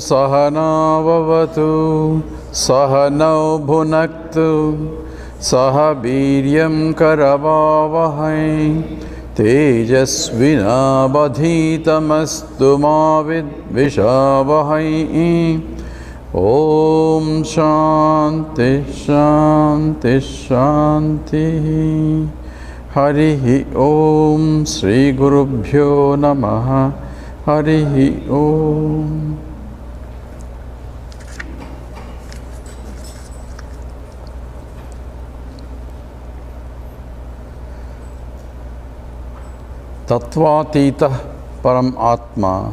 Sahana Vavatu Sahanau Bhunaktu Saha Viryam Karavavahai Tejasvinabadhitamastu ma vidvishavahai. Om Shanti Shanti Shanti. Harihi Om Sri Gurubhyo Namaha. Harihi Om. Tatvatita Param Atma,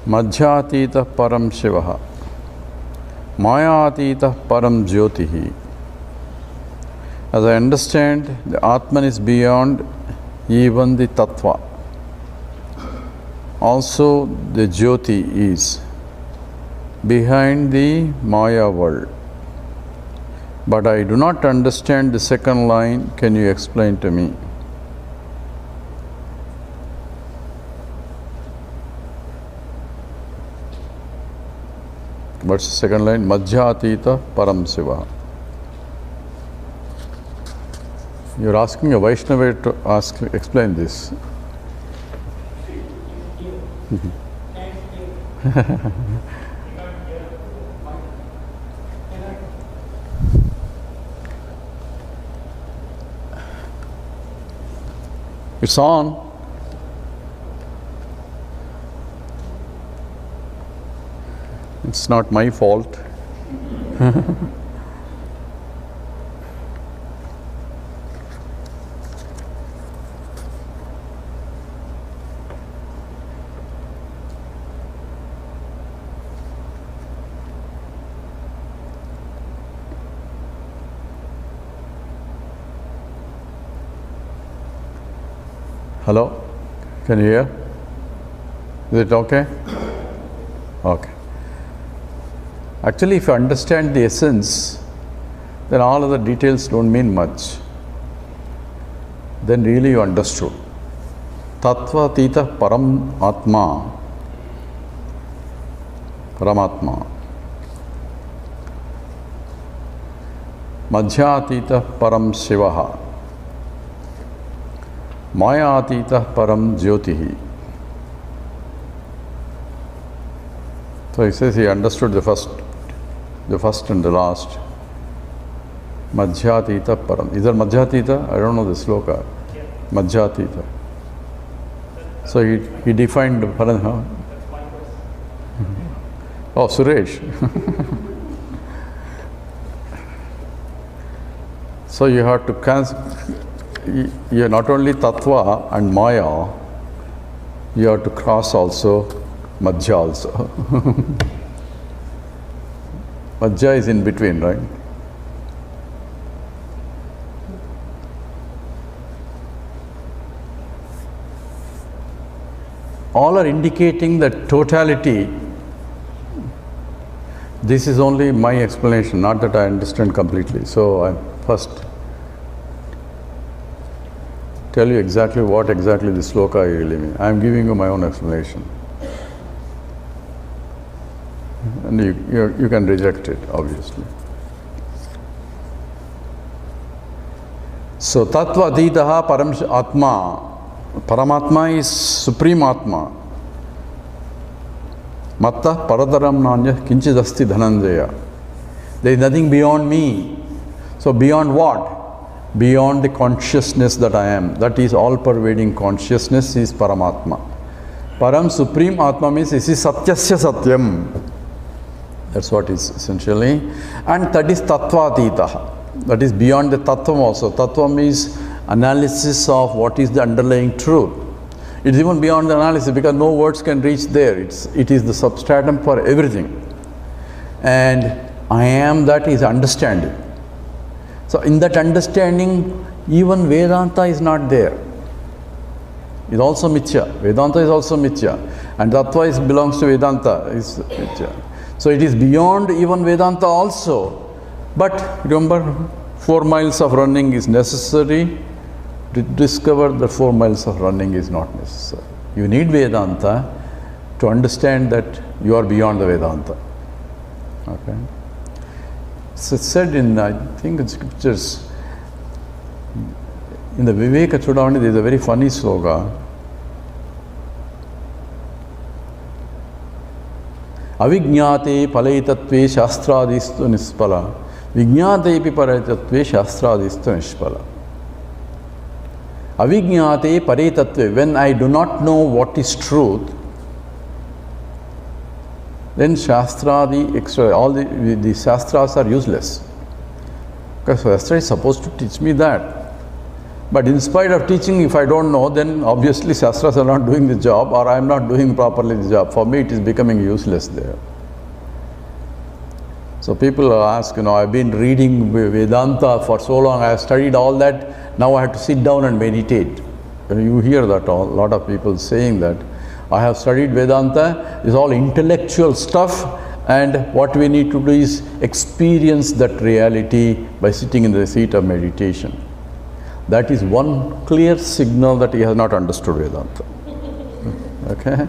Madhyatita Param Shivaha, Mayatita Param Jyotihi. As I understand, the Atman is beyond even the Tattva. Also, the Jyoti is behind the Maya world. But I do not understand the second line. Can you explain to me? What's the second line? Madhyatita Param Shiva. You're asking a Vaishnava to explain this. It's on. It's not my fault. Hello? Can you hear? Is it okay? Okay. Actually, if you understand the essence, then all other details don't mean much. Then really you understood. Tattva Tita Param Atma, Paramatma. Madhyatita Param Shivaha. Mayatita Param Jyotihi. So he says he understood the first and the last. Madhyatita Param. Is there Madhyatita? I don't know the sloka. Yeah. Madhyatita. So he defined Param. Huh? Oh, Suresh. So you have to you're not only Tattva and Maya, you have to cross also Madhya also. Madhya is in between, right? All are indicating the totality. This is only my explanation, not that I understand completely. So I first tell you exactly what exactly the sloka really means. I am giving you my own explanation. And you can reject it, obviously. So, Tattva Aditaha Param Atma. Paramatma is Supreme Atma. Matta Paradaram Nanya Kinchidasti Dhananjaya. There is nothing beyond me. So, beyond what? Beyond the consciousness that I am. That is all-pervading consciousness is Paramatma. Param Supreme Atma means this is Satyasya Satyam. That's what is essentially. And that is Tattva Aditaha. That is beyond the Tattvam also. Tattvam means analysis of what is the underlying truth. It is even beyond the analysis because no words can reach there. It is the substratum for everything. And I am, that is understanding. So in that understanding, even Vedanta is not there. It's also Mithya. Vedanta is also Mithya. And Tattva belongs to Vedanta, is Mithya. So it is beyond even Vedanta also. But remember, 4 miles of running is necessary. To discover that 4 miles of running is not necessary. You need Vedanta to understand that you are beyond the Vedanta. Okay. So it's said in, I think in scriptures, in the Viveka Chudamani, there is a very funny sloka. Avijñāte palaitatve shastrādistu nispala. Vijñātepi palaitatve shastrādistu nispala. Avijñāte palaitatve, when I do not know what is truth, then shastrādi, all the shastras are useless. Because Shastra is supposed to teach me that. But in spite of teaching, if I don't know, then obviously Shastras are not doing the job, or I am not doing properly the job. For me, it is becoming useless there. So people ask, I've been reading Vedanta for so long, I have studied all that, now I have to sit down and meditate. You hear that, a lot of people saying that. I have studied Vedanta, it's all intellectual stuff, and what we need to do is experience that reality by sitting in the seat of meditation. That is one clear signal that he has not understood Vedanta. Okay?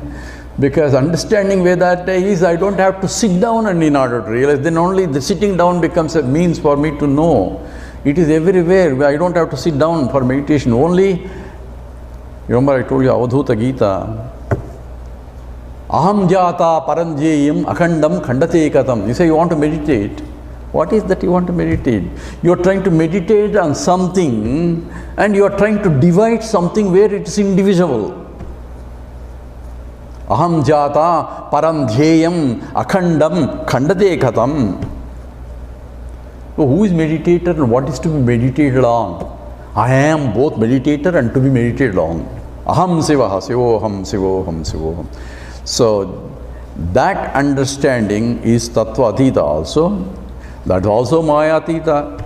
Because understanding Vedanta is I don't have to sit down and in order to realize, then only the sitting down becomes a means for me to know. It is everywhere. I don't have to sit down for meditation. Only, remember I told you Avadhuta Gita, Aham jata paranjeyam akhandam khandate katam. You say you want to meditate. What is that you want to meditate? You are trying to meditate on something and you are trying to divide something where it is indivisible. Aham jata parandhyayam akhandam khandate katam. So who is meditator and what is to be meditated on? I am both meditator and to be meditated on. Aham sivaha, sivoham, sivoham, sivoham. So that understanding is Tattva Atita also. That is also Maya Atita.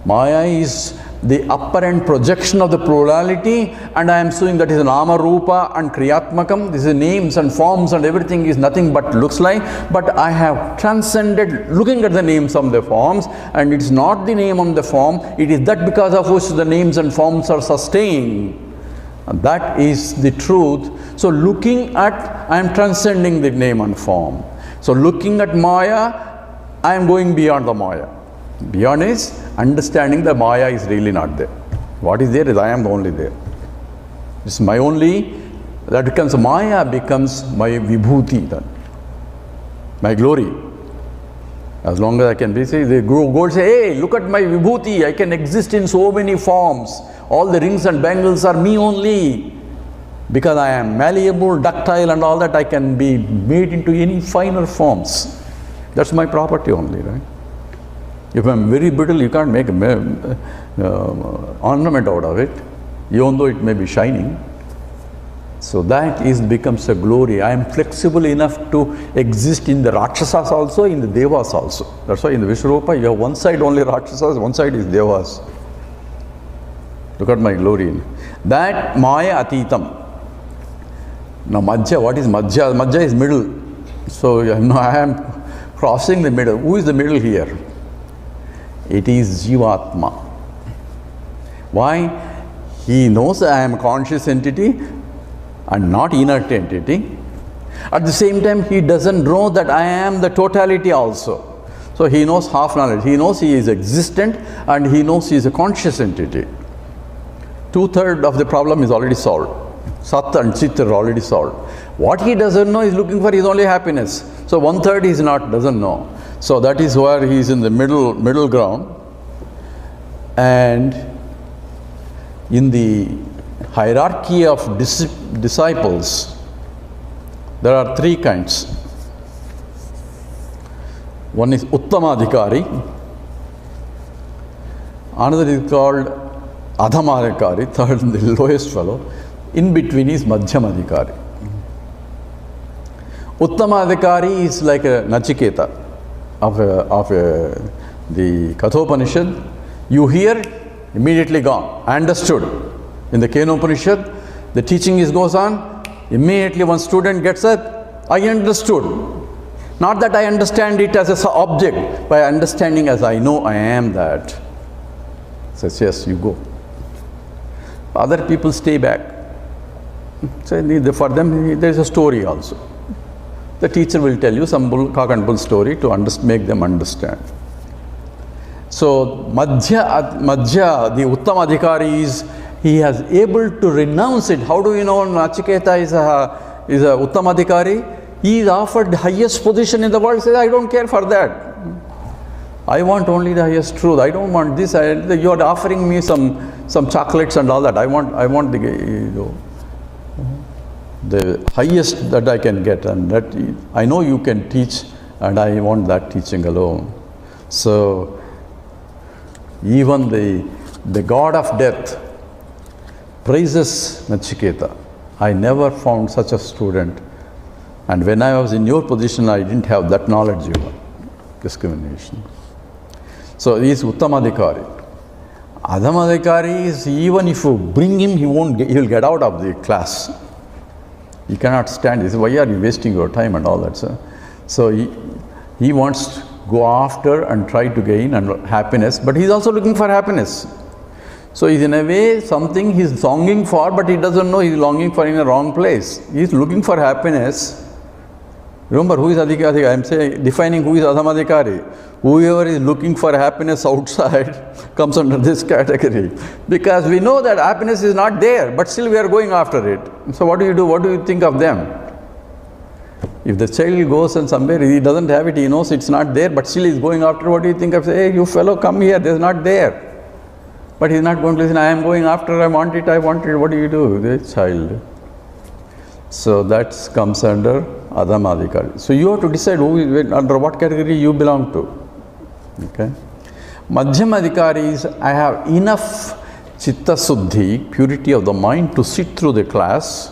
Maya is the apparent projection of the plurality, and I am saying that is Nama Rupa and Kriyatmakam. This is names and forms and everything is nothing but looks like, but I have transcended looking at the names and the forms, and it is not the name and the form, it is that because of which the names and forms are sustained. And that is the truth. So looking at, I am transcending the name and form. So looking at Maya, I am going beyond the Maya. Beyond is understanding the Maya is really not there. What is there is I am only there. It's my only, that becomes Maya, becomes my vibhuti then. My glory. As long as I can be, say, they go say, hey, look at my vibhuti, I can exist in so many forms. All the rings and bangles are me only. Because I am malleable, ductile and all that, I can be made into any finer forms. That's my property only, right? If I am very brittle, you can't make an ornament out of it, even though it may be shining. So that becomes a glory. I am flexible enough to exist in the Rakshasas also, in the Devas also. That's why in the Vishwarupa, you have one side only Rakshasas, one side is Devas. Look at my glory. That Maya Atitam. Now Madhya, what is Madhya? Madhya is middle. So I am crossing the middle. Who is the middle here? It is Jivatma. Why? He knows I am a conscious entity and not inert entity. At the same time, he doesn't know that I am the totality also. So he knows half knowledge. He knows he is existent and he knows he is a conscious entity. 2/3 of the problem is already solved. Sat and Chit are already solved. What he doesn't know is looking for his only happiness. So 1/3 is doesn't know. So that is where he is in the middle ground. And in the hierarchy of disciples, there are 3 kinds. One is Uttamadhikari, another is called Adhamadhikari, third the lowest fellow. In between is Madhyamadhikari. Uttamadhikari is like a Nachiketa of the Kathopanishad. You hear, immediately gone. I understood. In the Kenopanishad, the teaching goes on, immediately one student gets up, I understood. Not that I understand it as an object, but understanding as I know I am that. Says, yes, you go. Other people stay back. So for them, there is a story also. the teacher will tell you some cock and bull story to make them understand. So Madhya, the Uttama Adhikari is, he has able to renounce it. How do you know Nachiketa is a Uttama Adhikari? He is offered the highest position in the world. Says, I don't care for that. I want only the highest truth. I don't want this. You are offering me some chocolates and all that. I want the highest that I can get, and that I know you can teach, and I want that teaching alone. So even the god of death praises Nachiketa. I never found such a student, and when I was in your position, I didn't have that knowledge even. Discrimination. So he is Uttamadhikari. Adhamadhikari is, even if you bring him, he will get out of the class. He cannot stand. He says, why are you wasting your time and all that, sir? So he wants to go after and try to gain happiness, but he is also looking for happiness. So he's in a way something he's longing for, but he doesn't know he's longing for in a wrong place. He's looking for happiness. Remember, who is Adhikari? I am saying, defining who is Adhamadhikari. Whoever is looking for happiness outside comes under this category. Because we know that happiness is not there, but still we are going after it. So what do you do? What do you think of them? If the child goes and somewhere he doesn't have it, he knows it's not there, but still he's going after, what do you think of? Say, hey, you fellow, come here, there's not there. But he's not going to listen, I am going after, I want it, what do you do? The child. So that comes under Adhamadhikari. So you have to decide under what category you belong to. Okay. Madhyamadhikari is, I have enough chitta suddhi, purity of the mind, to sit through the class,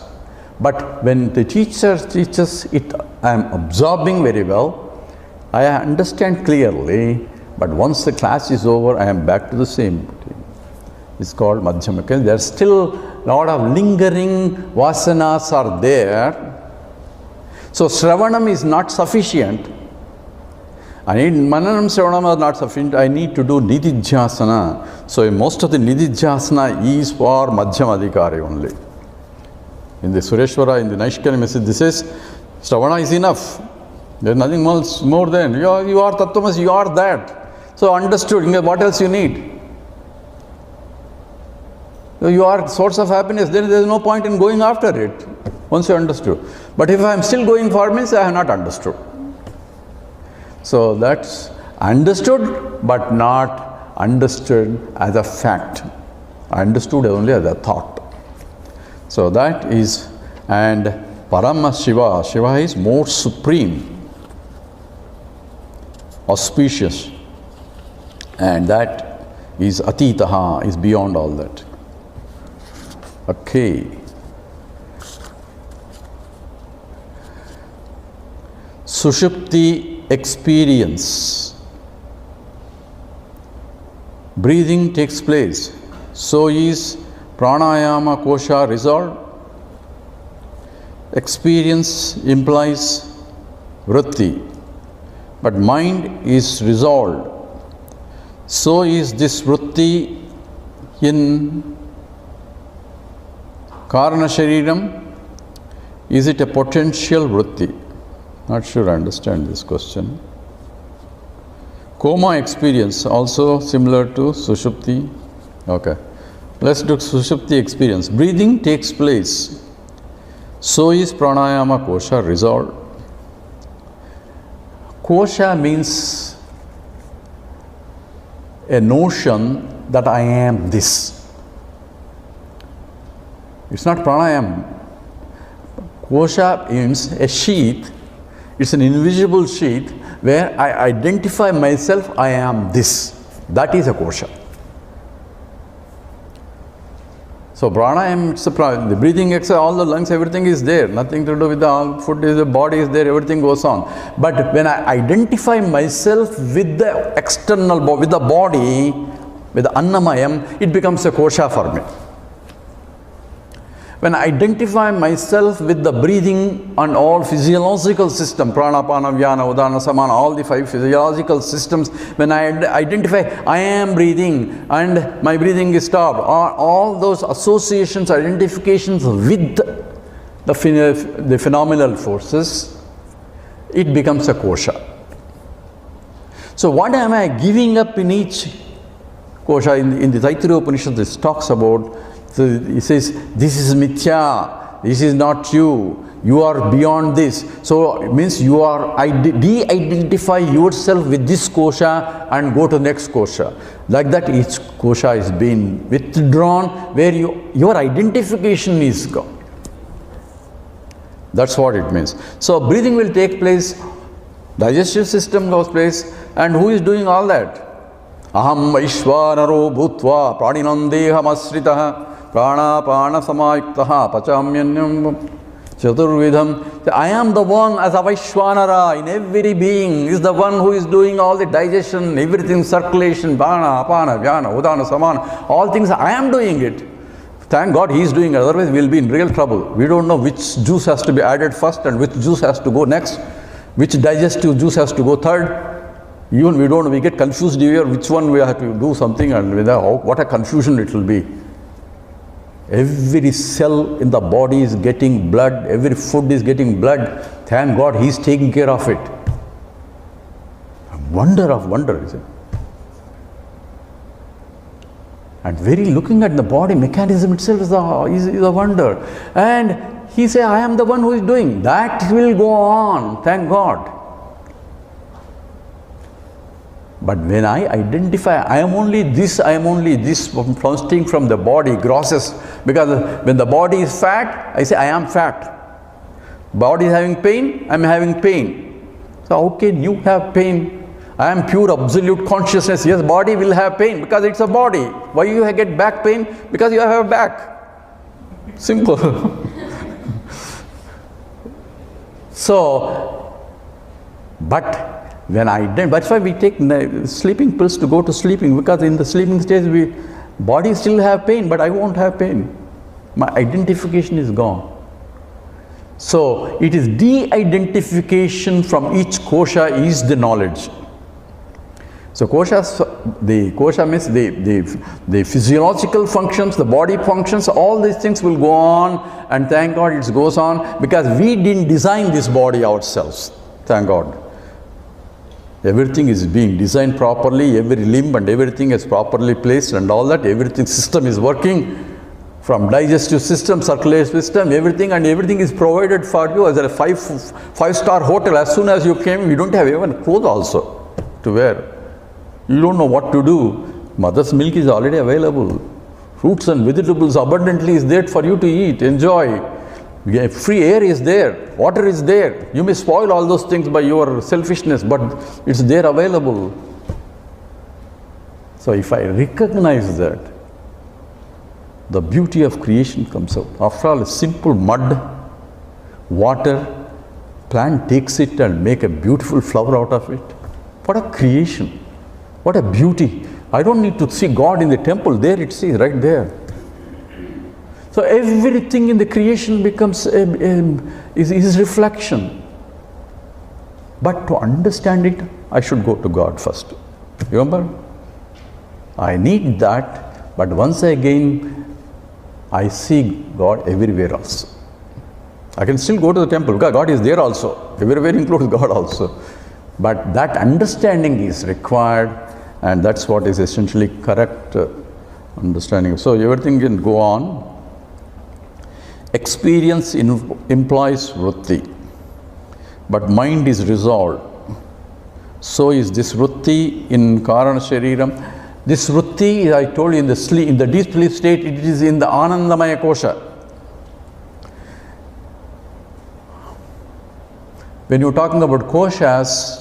but when the teacher teaches it, I am absorbing very well, I understand clearly, but once the class is over, I am back to the same routine. It's called Madhyamadhikari. There are still a lot of lingering vasanas are there. So Shravanam is not sufficient. I need Mananam Shravanam is not sufficient. I need to do Nididhyasana. So most of the Nididhyasana is for Madhyamadhikari only. In the Sureshwara, in the Naishkarya message, this is Shravana is enough. There is nothing more than you are Tattvamasi, you are that. So understood. What else you need? So you are source of happiness. Then there is no point in going after it. Once you understood. But if I am still going for, means I have not understood. So that's understood, but not understood as a fact. Understood only as a thought. So that is, and Parama Shiva. Shiva is more supreme, auspicious, and that is Atitaha, is beyond all that. Okay. Sushupti experience. Breathing takes place. So is pranayama kosha resolved. Experience implies vritti, but mind is resolved. So is this vritti in Karana Shariram. Is it a potential vritti? Not sure I understand this question. Coma experience, also similar to Sushupti. Okay. Let's do Sushupti experience. Breathing takes place. So is pranayama kosha resolved. Kosha means a notion that I am this. It's not pranayama. Kosha means a sheath. It's an invisible sheath where I identify myself, I am this. That is a kosha. So pranayama, it's the breathing exercise, all the lungs, everything is there. Nothing to do with the food, is the body is there, everything goes on. But when I identify myself with the external, with the body, with the annamayam, it becomes a kosha for me. When I identify myself with the breathing and all physiological system, prana, pana, vyana, udana, samana, all the 5 physiological systems, when I identify I am breathing and my breathing is stopped, all those associations, identifications with the phenomenal forces, it becomes a kosha. So what am I giving up in each kosha? In the Taittiriya Upanishad, this talks about, so it says, this is mithya, this is not you, you are beyond this. So it means you are, de-identify yourself with this kosha and go to the next kosha. Like that each kosha is being withdrawn, where your identification is gone. That's what it means. So breathing will take place, digestive system goes place, and who is doing all that? Aham Vaishvanaro Bhutva Praninandeham Asritaha Pranapana Samayuktaha Pachamyanyam Chaturvidham. I am the one as a Vaishvanara in every being, is the one who is doing all the digestion, everything, circulation, Bana, Apana, Vyana, Udana, Samana, all things I am doing it. Thank God he is doing it, otherwise we will be in real trouble. We don't know which juice has to be added first and which juice has to go next, which digestive juice has to go third. Even we don't know, we get confused here, which one we have to do something, and what a confusion it will be. Every cell in the body is getting blood, every food is getting blood. Thank God he is taking care of it. A wonder of wonder, is it? And very looking at the body mechanism itself is a wonder. And he said, I am the one who is doing. That will go on, thank God. But when I identify, I am only this, fasting from the body, grosses. Because when the body is fat, I say, I am fat. Body is having pain, I am having pain. So how can you have pain? I am pure absolute consciousness. Yes, body will have pain because it's a body. Why you get back pain? Because you have a back. Simple. So, but when that's why we take sleeping pills to go to sleeping, because in the sleeping stage, body still have pain, but I won't have pain. My identification is gone. So, it is de-identification from each kosha is the knowledge. So the kosha means the physiological functions, the body functions, all these things will go on, and thank God it goes on, because we didn't design this body ourselves. Thank God. Everything is being designed properly, every limb and everything is properly placed and all that, everything system is working, from digestive system, circulatory system, everything, and everything is provided for you as a five-star hotel. As soon as you came, you don't have even clothes also to wear. You don't know what to do. Mother's milk is already available. Fruits and vegetables abundantly is there for you to eat, enjoy. Free air is there, water is there. You may spoil all those things by your selfishness, but it's there available. So if I recognize that, the beauty of creation comes out. After all, simple mud, water, plant takes it and make a beautiful flower out of it. What a creation. What a beauty. I don't need to see God in the temple. There it is, right there. So everything in the creation becomes is reflection. But to understand it, I should go to God first. Remember? I need that, but once again, I see God everywhere also. I can still go to the temple because God is there also. Everywhere includes God also. But that understanding is required, and that's what is essentially correct understanding. So everything can go on. Experience implies vritti, but mind is resolved. So is this vritti in Karana Shariram. This vritti, I told you, in the deep sleep state, it is in the Anandamaya Kosha. When you're talking about koshas,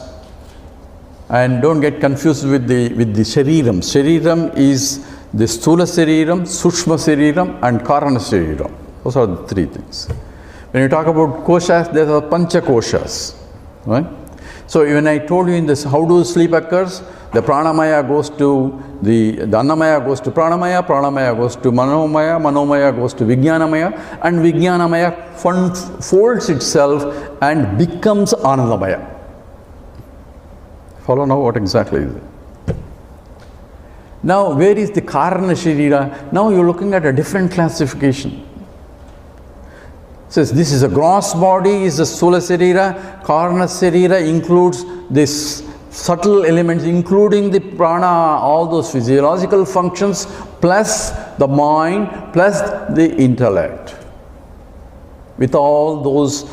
and don't get confused with the Shariram. Shariram is the Sthula Shariram, Sushma Shariram, and Karana Shariram. Those are the three things. When you talk about koshas, there are pancha koshas, right? So when I told you in this, how do sleep occurs? The pranamaya goes to the annamaya goes to pranamaya, pranamaya goes to manomaya, manomaya goes to vijnanamaya, and vijnanamaya folds itself and becomes anandamaya. Follow now what exactly is it? Now where is the Karana Sharira? Now you're looking at a different classification. Says this is a gross body, is the Sthula Sarira. Karana Sarira includes this subtle elements, including the prana, all those physiological functions, plus the mind, plus the intellect. With all those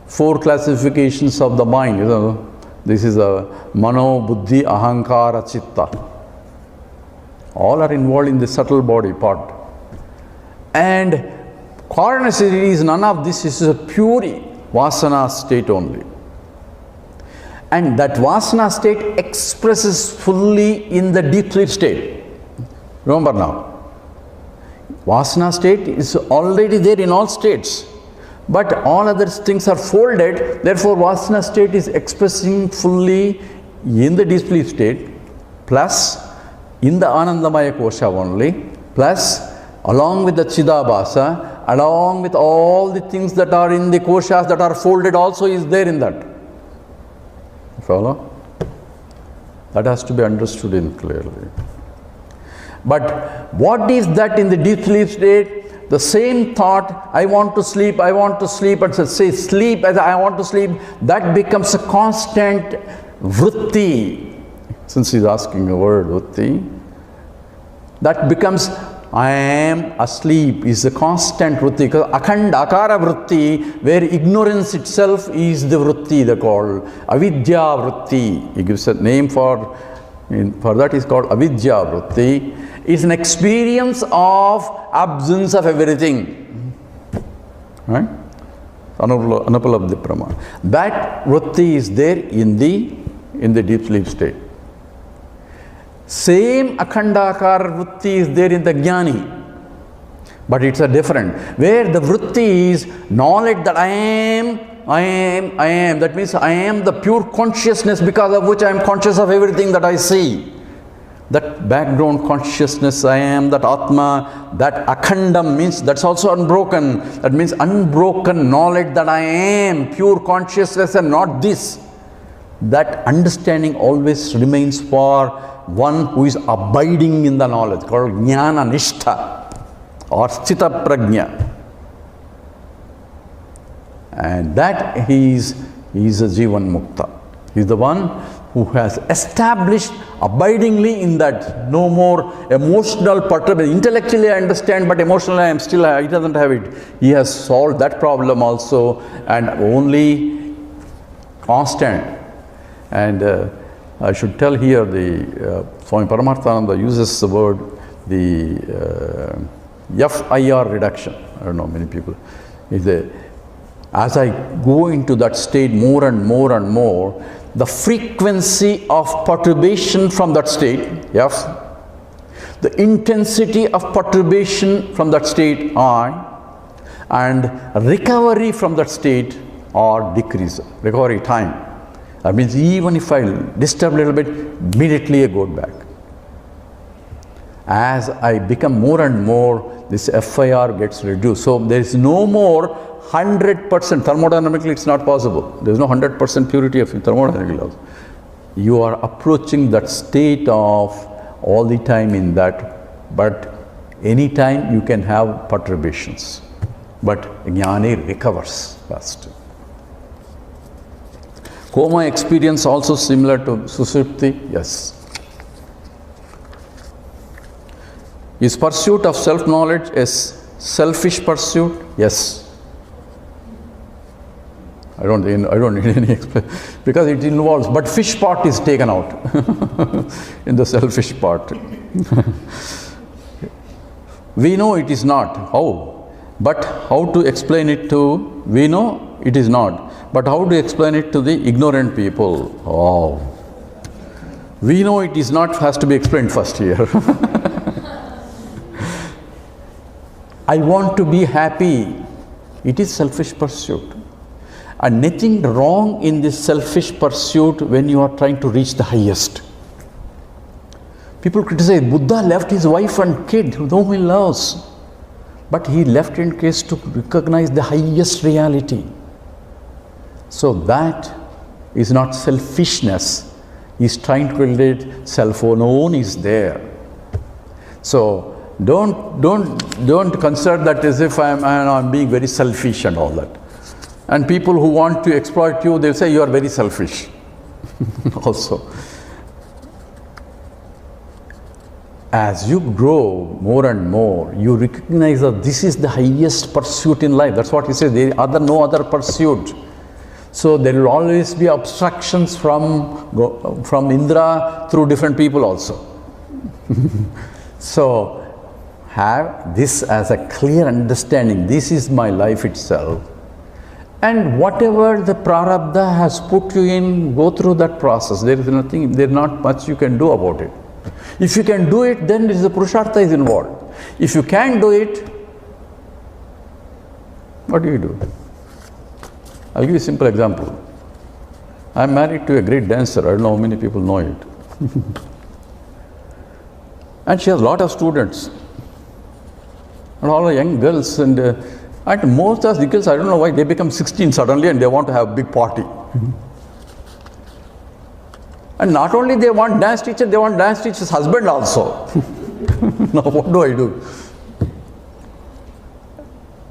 4 classifications of the mind, this is a mano, buddhi, ahankara, chitta. All are involved in the subtle body part. And Karana Sarira is none of this, this is a pure vasana state only. And that vasana state expresses fully in the deep sleep state. Remember now, vasana state is already there in all states. But all other things are folded, therefore vasana state is expressing fully in the deep sleep state, plus in the Anandamaya Kosha only, plus along with the Chidabhasa, along with all the things that are in the Koshas that are folded also is there in that. Follow? That has to be understood in clearly. But what is that in the deep sleep state? The same thought, I want to sleep, and say sleep as I want to sleep, that becomes a constant vritti. Since he's asking a word, vritti, that becomes I am asleep is a constant vritti. Because akhanda akara vritti, where ignorance itself is the vritti, they call avidya vritti. He gives a name for that is called avidya vritti. It's an experience of absence of everything. Right? Anupalabdhi prama. That vritti is there in the deep sleep state. Same akhandakar vritti is there in the jnani, but it's a different. Where the vritti is knowledge that I am, that means I am the pure consciousness because of which I am conscious of everything that I see. That background consciousness I am, that Atma, that akhandam means that's also unbroken. That means unbroken knowledge that I am, pure consciousness and not this. That understanding always remains for one who is abiding in the knowledge, called jnana nishtha or sthita prajna. And that he is a jivan mukta. He is the one who has established abidingly in that. No more emotional perturbation. Intellectually I understand, but emotionally I am still, he doesn't have it. He has solved that problem also, and only constant. And I should tell here the Swami Paramarthananda uses the word the FIR reduction. I don't know, many people. As I go into that state more and more and more, the frequency of perturbation from that state, yes, the intensity of perturbation from that state, I, and recovery from that state or decrease, recovery time. That means even if I disturb a little bit, immediately I go back. As I become more and more, this FIR gets reduced. So there is no more 100%, thermodynamically it's not possible. There is no 100% purity of thermodynamic laws. You are approaching that state of all the time in that, but any time you can have perturbations. But jnani recovers fast. Coma experience also similar to susupti? Yes. Is pursuit of self-knowledge a selfish pursuit? Yes. I don't need any explanation because it involves, but fish part is taken out in the selfish part. We know it is not. How? But how to explain it to, we know it is not, but how to explain it to the ignorant people? Oh. We know it is not has to be explained first here. I want to be happy. It is selfish pursuit. And nothing wrong in this selfish pursuit when you are trying to reach the highest. People criticize, Buddha left his wife and kid whom he loves. But he left in case to recognize the highest reality. So that is not selfishness. He is trying to relate self-known is there. So don't consider that as if I'm being very selfish and all that. And people who want to exploit you, they'll say you are very selfish also. As you grow more and more, you recognize that this is the highest pursuit in life. That's what he says, there are no other pursuit. So there will always be obstructions from Indra through different people also. So have this as a clear understanding. This is my life itself. And whatever the prarabdha has put you in, go through that process. There is not much you can do about it. If you can do it, then the purushartha is involved. If you can't do it, what do? I'll give you a simple example. I'm married to a great dancer. I don't know how many people know it. And she has a lot of students. And all the young girls. And most of the girls, I don't know why, they become 16 suddenly and they want to have a big party. And not only they want dance teacher, they want dance teacher's husband also. Now what do?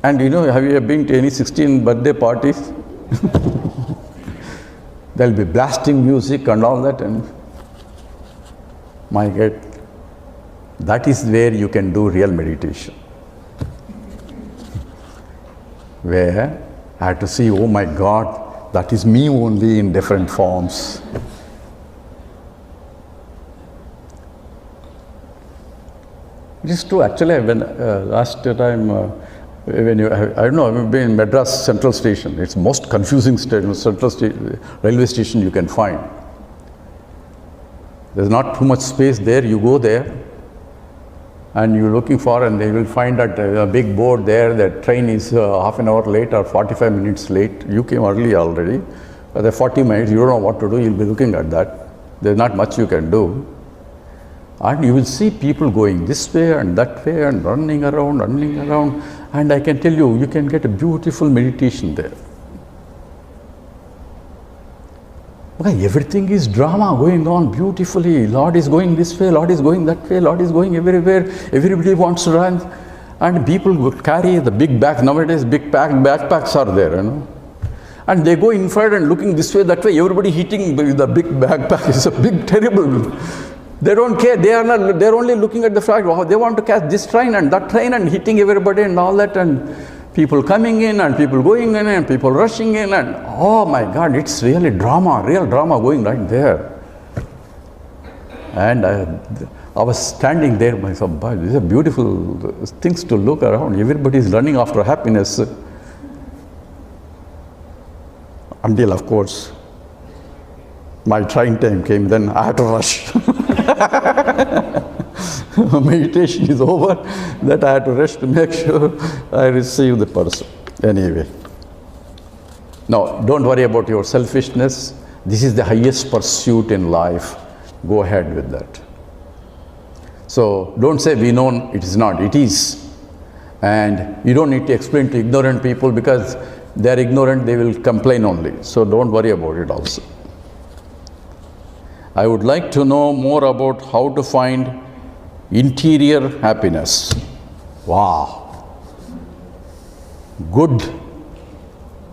And have you been to any 16 birthday parties? They'll be blasting music and all that, and my God, that is where you can do real meditation. Where I had to see, oh my God, that is me only in different forms. It is true. Actually, when last time, when you, I don't know, I've been in Madras Central Station. It's most confusing railway station you can find. There's not too much space there. You go there, and you're looking for, and they will find that a big board there. The train is half an hour late or 45 minutes late. You came early already. But the 40 minutes, you don't know what to do. You'll be looking at that. There's not much you can do. And you will see people going this way and that way and running around. And I can tell you, you can get a beautiful meditation there. Okay, everything is drama going on beautifully. Lord is going this way, Lord is going that way, Lord is going everywhere. Everybody wants to run. And people would carry the big bags. Nowadays, big backpacks are there, And they go inside and looking this way, that way. Everybody hitting the big backpack. It's a big, terrible. They don't care. They're only looking at the fact, oh, they want to catch this train and that train and hitting everybody and all that, and people coming in and people going in and people rushing in, and oh my God, it's really drama, real drama going right there. And I was standing there myself, these are beautiful things to look around. Everybody is running after happiness. Until, of course, my train time came, then I had to rush. Meditation is over, that I had to rush to make sure I receive the person. Anyway. Now, don't worry about your selfishness. This is the highest pursuit in life. Go ahead with that. So, don't say we know it is not. It is. And you don't need to explain to ignorant people, because they are ignorant, they will complain only. So, don't worry about it also. I would like to know more about how to find interior happiness. Wow. Good,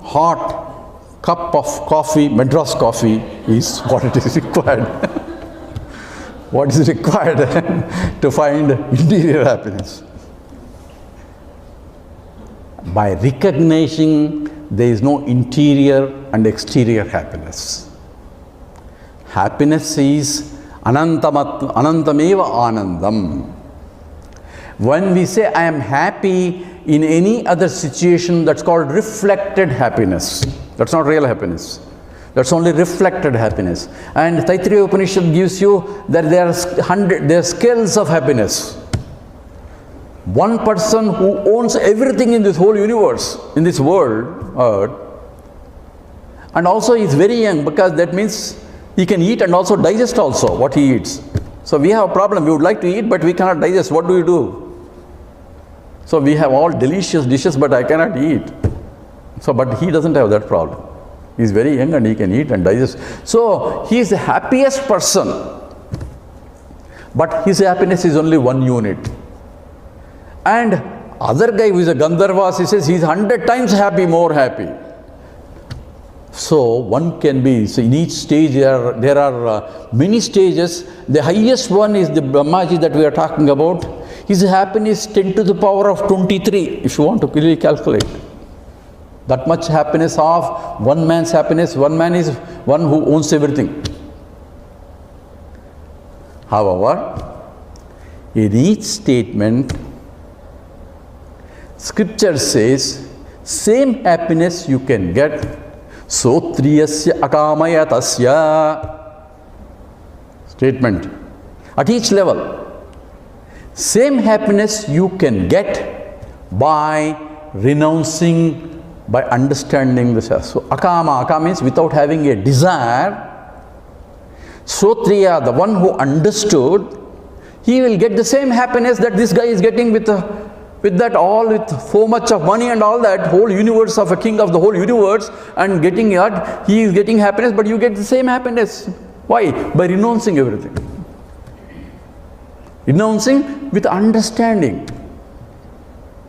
hot cup of coffee, Madras coffee, is what it is required. What is required to find interior happiness? By recognizing there is no interior and exterior happiness. Happiness is anantameva anandam. When we say I am happy in any other situation, that's called reflected happiness. That's not real happiness. That's only reflected happiness. And Taittiriya Upanishad gives you that there are scales of happiness. One person who owns everything in this whole universe, in this world, earth, and also is very young, because that means he can eat and also digest also what he eats. So we have a problem. We would like to eat, but we cannot digest. What do we do? So we have all delicious dishes, but I cannot eat. So, but he doesn't have that problem. He is very young and he can eat and digest. So he is the happiest person. But his happiness is only one unit. And other guy who is a Gandharva, he says he's 100 times happy, more happy. So one can be, so in each stage there are many stages. The highest one is the Brahmaji that we are talking about. His happiness 10 to the power of 23, if you want to really calculate. That much happiness of one man's happiness. One man is one who owns everything. However, in each statement, Scripture says, same happiness you can get, sotriyasya akamayatasya. Statement. At each level, same happiness you can get by renouncing, by understanding the Shastra. So, akama means without having a desire. Sotriya, the one who understood, he will get the same happiness that this guy is getting with that all, with so much of money and all that, whole universe of a king of the whole universe, and getting that, he is getting happiness, but you get the same happiness. Why? By renouncing everything. Renouncing with understanding.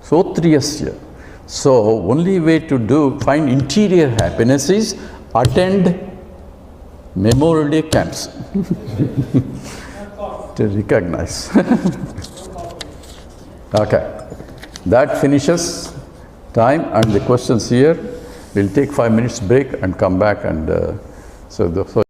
Sotriyasya. So, only way to find interior happiness is attend Memorial Day camps. To recognize. Okay. That finishes time and the questions here. We'll take 5 minutes break and come back and so